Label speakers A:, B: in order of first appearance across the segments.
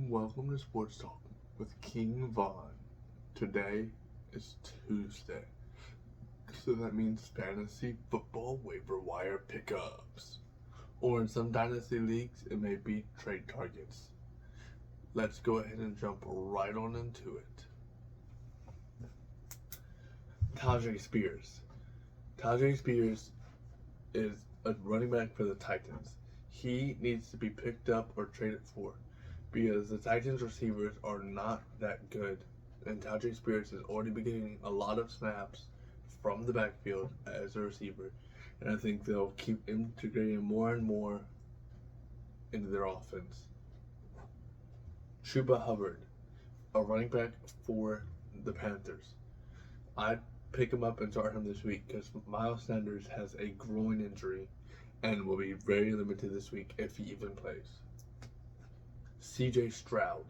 A: Welcome to Sports Talk with King Von. Today is Tuesday, so that means fantasy football waiver wire pickups. Or in some dynasty leagues, it may be trade targets. Let's go ahead and jump right on into it. Tajay Spears. Tajay Spears is a running back for the Titans. He needs to be picked up or traded for because the Titans receivers are not that good. And Tajay Spears is already beginning a lot of snaps from the backfield as a receiver. And I think they'll keep integrating more and more into their offense. Chuba Hubbard, a running back for the Panthers. I'd pick him up and start him this week because Miles Sanders has a groin injury and will be very limited this week if he even plays. CJ Stroud.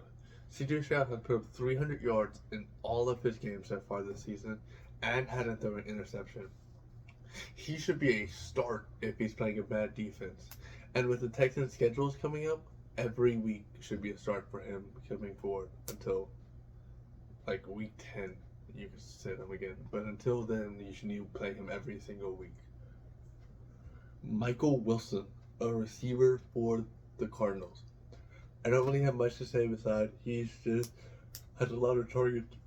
A: CJ Stroud has put up 300 yards in all of his games so far this season and hadn't thrown an interception. He should be a start if he's playing a bad defense. And with the Texans' schedules coming up, every week should be a start for him coming forward until like week 10. You can sit him again. But until then, you should need to play him every single week. Michael Wilson, a receiver for the Cardinals. I don't really have much to say besides he just has a lot of targets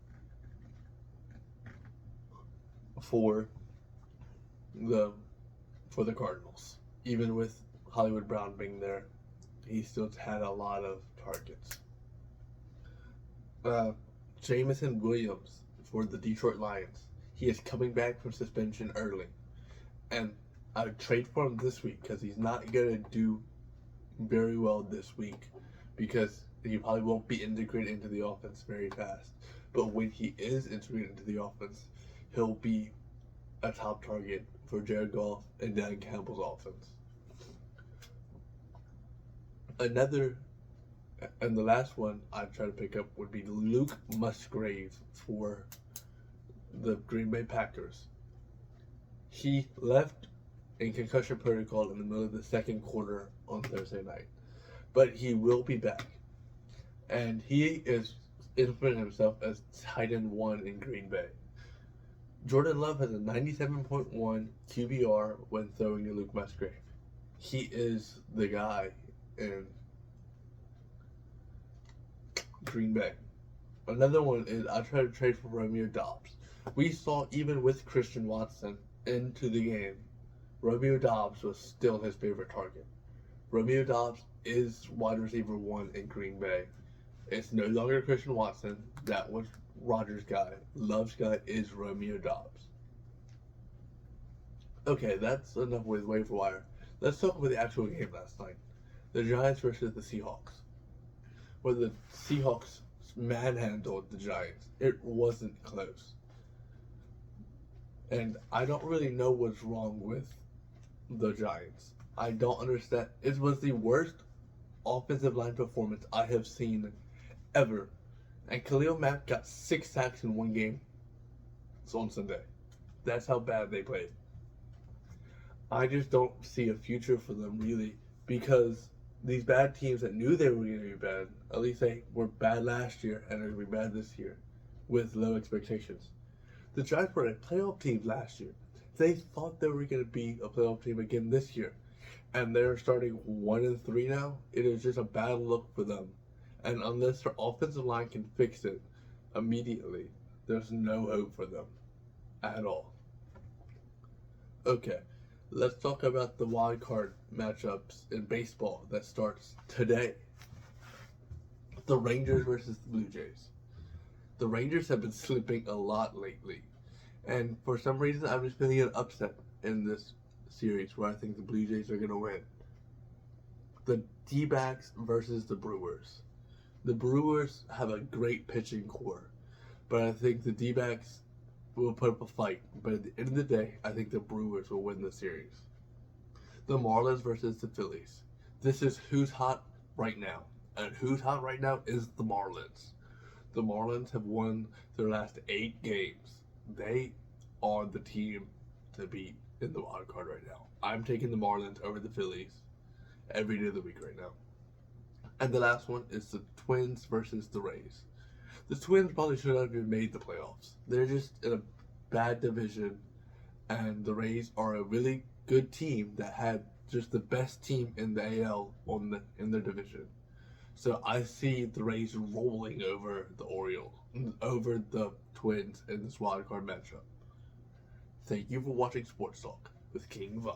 A: for the Cardinals. Even with Hollywood Brown being there, he still had a lot of targets. Jameson Williams for the Detroit Lions. He is coming back from suspension early, and I would trade for him this week because he's not gonna do very well this week because he probably won't be integrated into the offense very fast. But when he is integrated into the offense, he'll be a top target for Jared Goff and Dan Campbell's offense. And the last one I'd try to pick up would be Luke Musgrave for the Green Bay Packers. He left in concussion protocol in the middle of the second quarter on Thursday night, but he will be back. And he is implementing himself as tight end 1 in Green Bay. Jordan Love has a 97.1 QBR when throwing to Luke Musgrave. He is the guy in Green Bay. Another one is I try to trade for Romeo Doubs. We saw even with Christian Watson into the game, Romeo Doubs was still his favorite target. Romeo Doubs is wide receiver 1 in Green Bay. It's no longer Christian Watson. That was Rodgers' guy. Love's guy is Romeo Doubs. Okay, that's enough with waiver wire. Let's talk about the actual game last night. The Giants versus the Seahawks. Where the Seahawks manhandled the Giants. It wasn't close. And I don't really know what's wrong with the Giants. I don't understand. It was the worst offensive line performance I have seen ever. And Khalil Mack got 6 sacks in one game. It's on Sunday. That's how bad they played. I just don't see a future for them, really, because these bad teams that knew they were going to be bad, at least they were bad last year and they're going to be bad this year with low expectations. The Giants were a playoff team last year. They thought they were going to be a playoff team again this year, and they're starting 1-3 now. It is just a bad look for them. And unless their offensive line can fix it immediately, there's no hope for them at all. Okay, let's talk about the wild card matchups in baseball that starts today. The Rangers versus the Blue Jays. The Rangers have been slipping a lot lately, and for some reason I'm just feeling an upset in this series where I think the Blue Jays are going to win. The D-backs versus the Brewers. The Brewers have a great pitching core, but I think the D-backs will put up a fight. But at the end of the day, I think the Brewers will win the series. The Marlins versus the Phillies. This is who's hot right now. And who's hot right now is the Marlins. The Marlins have won their last 8 games. They are the team to beat in the wild card right now. I'm taking the Marlins over the Phillies every day of the week right now. And the last one is the Twins versus the Rays. The Twins probably should have even made the playoffs. They're just in a bad division, and the Rays are a really good team that had just the best team in the AL in their division. So I see the Rays rolling over the Orioles, over the Twins in this wild card matchup. Thank you for watching Sports Talk with King Von.